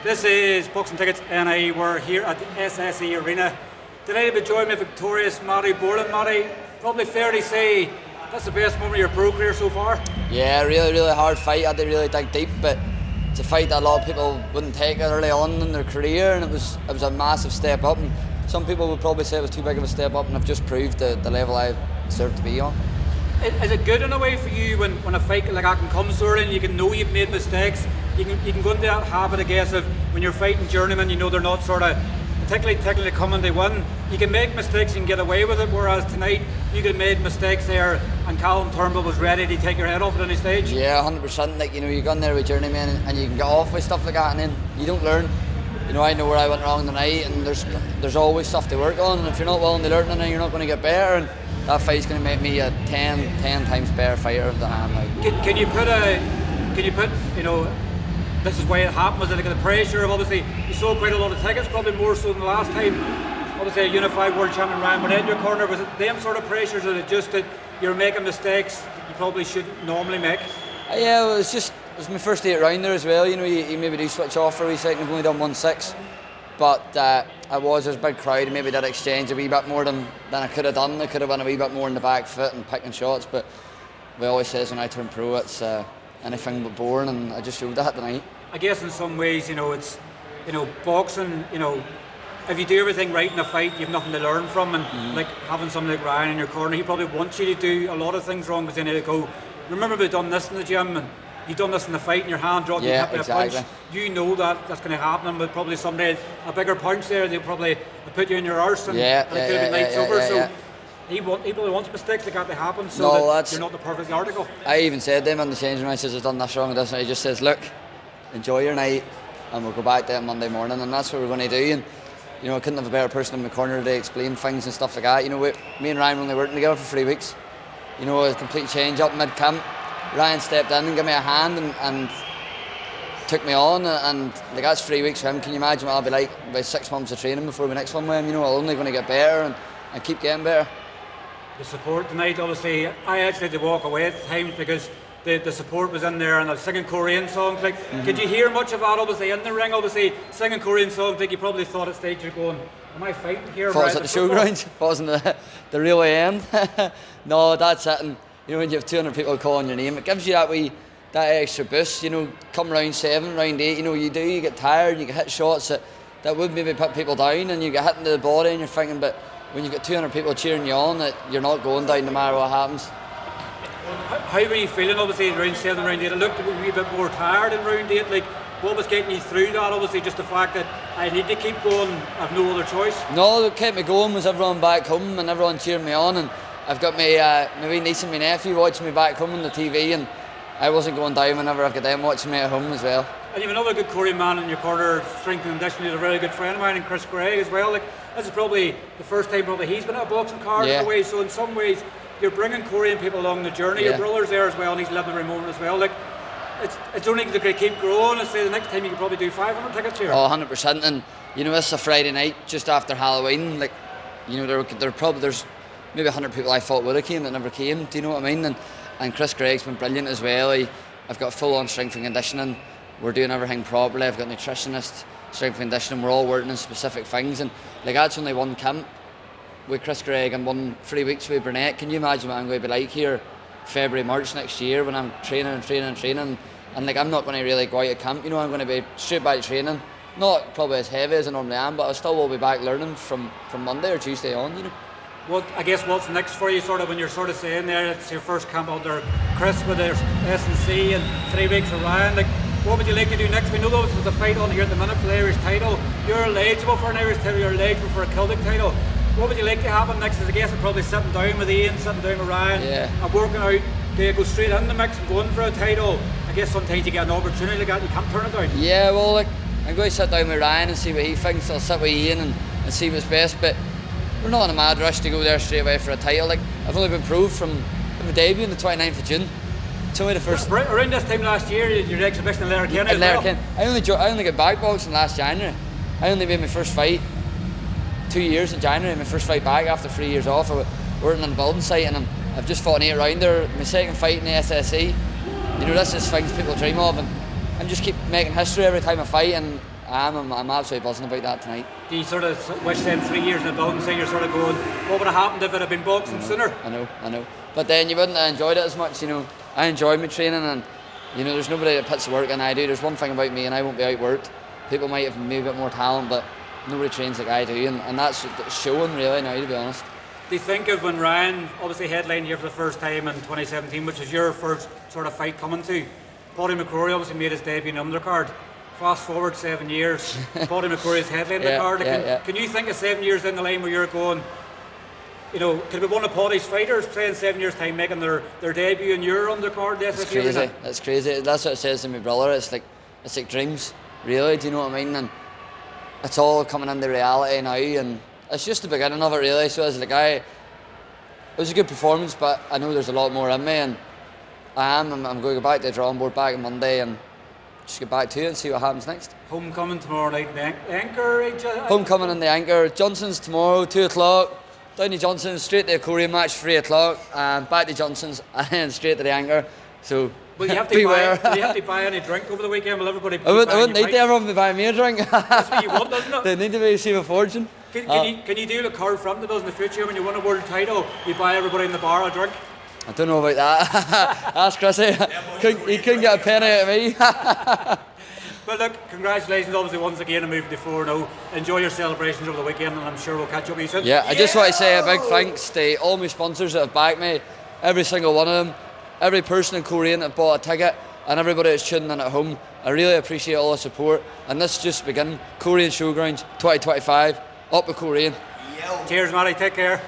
This is Boxing Tickets NI. We're here at the SSE Arena. Delighted to be joined by victorious Matty Boreland. Matty, probably fair to say that's the best moment of your pro career so far? Yeah, really hard fight. I had to really dig deep, but it's a fight that a lot of people wouldn't take early on in their career, and it was a massive step up. And some people would probably say it was too big of a step up, and I've just proved the level I deserve to be on. Is it good in a way for you when a fight like that comes early and you can know you've made mistakes? You can go into that habit, I guess, of when you're fighting journeymen, you know they're not sort of particularly coming to win. You can make mistakes and get away with it, whereas tonight you could have made mistakes there and Colm Turnbull was ready to take your head off at any stage. Yeah, 100%. Like, you know, you go in there with journeymen and you can get off with stuff like that, and then you don't learn. You know, I know where I went wrong tonight, and there's always stuff to work on, and if you're not willing to learn, then you're not going to get better. And that fight's going to make me a 10 times better fighter than I am now. Can you put, you know, this is why it happened? Was it like the pressure of, obviously, you sold quite a lot of tickets, probably more so than the last time. Obviously, a unified world champion Ryan Burnett in your corner. Was it them sort of pressures, or is it just that you're making mistakes that you probably shouldn't normally make? Yeah, well, it was my first 8 round there as well. You know, you maybe do switch off for a wee second. I've only done 1-6, but there's a big crowd, and maybe that exchange a wee bit more than I could have done. I could have went a wee bit more in the back foot and picking shots, but we always says when I turn pro, it's anything but boring, and I just showed that tonight. I guess in some ways, you know, it's, you know, boxing, you know, if you do everything right in a fight, you have nothing to learn from, and like having somebody like Ryan in your corner, he probably wants you to do a lot of things wrong, because then he'll go, remember we've done this in the gym, and you've done this in the fight, and your hand dropped, you hit exactly. A punch. You know that's going to happen, but probably someday a bigger punch there, they'll probably put you in your arse, and it could have been lights over. So he probably wants mistakes like that to happen, so that you're not the perfect article. I even said to him on the changing room, I says, I've done this wrong and this, and he just says, look, enjoy your night, and we'll go back there Monday morning, and that's what we're going to do. And you know, I couldn't have a better person in my corner to explain things and stuff like that. You know, me and Ryan were only working together for 3 weeks. You know, a complete change up mid-camp. Ryan stepped in and gave me a hand and took me on, and like, that's 3 weeks for him. Can you imagine what I'll be like by 6 months of training before the next one with him? You know, I'm only going to get better and keep getting better. The support tonight, obviously, I actually had to walk away at times because the support was in there, and I was singing Korean songs. Like, Did you hear much of that, obviously, in the ring? Obviously, singing Korean songs, like you probably thought at stage you're going, am I fighting here? Thought it was at the showground, wasn't the real end. No, that's it. And you know, when you have 200 people calling your name, it gives you that extra boost. You know, come round 7, round 8, you know, you get tired, you get hit shots that would maybe put people down, and you get hit into the body, and you're thinking, but when you get 200 people cheering you on, that you're not going down no matter what happens. How were you feeling, obviously, in round 7, round 8? It looked a wee bit more tired in round 8. Like, what was getting you through that? Obviously, just the fact that I need to keep going, I've no other choice. No, what kept me going was everyone back home and everyone cheering me on, and I've got my wee niece and my nephew watching me back home on the TV, and I wasn't going down whenever I've got them watching me at home as well. And you have another good Korean man in your corner, strength and conditioning. He's a really good friend of mine, and Chris Gray as well. Like, this is probably the first time he's been at a boxing card in a way. So in some ways, you're bringing Korean people along the journey. Your brother's there as well, and he's living every moment as well. Like, it's only going to keep growing. I'd say the next time you could probably do 500 tickets here. Oh, 100%. And you know, it's a Friday night just after Halloween. Like, you know, there's maybe 100 people I thought would have came that never came. Do you know what I mean? And Chris Gregg's been brilliant as well. I've got full-on strength and conditioning. We're doing everything properly. I've got nutritionists, strength and conditioning. We're all working on specific things, and like, that's only one camp with Chris Gregg and 3 weeks with Burnett. Can you imagine what I'm going to be like here February, March next year when I'm training, and like, I'm not going to really go out of camp. You know, I'm going to be straight back to training, not probably as heavy as I normally am, but I still will be back learning from Monday or Tuesday on, you know. Well, I guess what's next for you, sort of, when you're sort of saying there it's your first camp under Chris with their S&C and 3 weeks of Ryan, like, what would you like to do next? We know there was a fight on here at the minute for the Irish title. You're eligible for an Irish title, you're eligible for a Celtic title. What would you like to happen next? I guess I'm probably sitting down with Ian, sitting down with Ryan, and working out. Do you go straight in the mix and go in for a title? I guess sometimes you get an opportunity like that, you can't turn it down. Yeah, well, like, I'm going to sit down with Ryan and see what he thinks. I'll sit with Ian and see what's best, but we're not in a mad rush to go there straight away for a title. Like, I've only been pro from my debut on the 29th of June. It's only the first. Around this time last year, your exhibition in Letterkenny as well. I only got back boxing last January. I only made my first fight 2 years in January. My first fight back after 3 years off. I was working on the building site, and I've just fought an 8 rounder. My second fight in the SSE. You know, this is things people dream of, and I just keep making history every time I fight, and I'm absolutely buzzing about that tonight. Do you sort of wish them 3 years in the building side you're sort of going, what would have happened if it had been boxing sooner? I know. But then you wouldn't have enjoyed it as much, you know. I enjoy my training, and you know, there's nobody that puts the work in I do. There's one thing about me, and I won't be outworked. People might have maybe a bit more talent, but nobody trains like I do, and that's showing really now, to be honest. Do you think of when Ryan obviously headlined here for the first time in 2017, which is your first sort of fight coming to? Paddy McCrory obviously made his debut in undercard. Fast forward 7 years, Paddy McCrory is headlining the card. Can you think of 7 years down the line where you're going, you know, could it be one of Paddy's fighters, say in 7 years' time, making their debut in your undercard? It's crazy. It's crazy. That's what it says to my brother. It's like dreams, really. Do you know what I mean? And it's all coming into reality now, and it's just the beginning of it, really. So as like it was a good performance, but I know there's a lot more in me, and I'm going to go back to the drawing board back on Monday and just get back to it and see what happens next. Homecoming tomorrow night, the Anchor. Homecoming in the Anchor. Johnson's tomorrow, 2 o'clock. Down to Johnson's, straight to the Korean match, 3 o'clock, and back to Johnson's, and then straight to the Anchor. So will you have to beware. Will you have to buy any drink over the weekend? Will everybody? I wouldn't need to everyone be buying me a drink. That's what you want, doesn't it? They need to be receive a fortune. Can you do the card from the in the future when you win a world title? You buy everybody in the bar a drink. I don't know about that. Ask Chrissy. He couldn't get a penny out of me. But look, congratulations obviously once again on moving to 4-0. Enjoy your celebrations over the weekend, and I'm sure we'll catch up with you soon. Yeah, I just want to say a big thanks to all my sponsors that have backed me, every single one of them, every person in Korean that bought a ticket, and everybody that's tuning in at home. I really appreciate all the support, and this is just beginning. Korean Showgrounds 2025, up with Korean. Cheers, Matty, take care.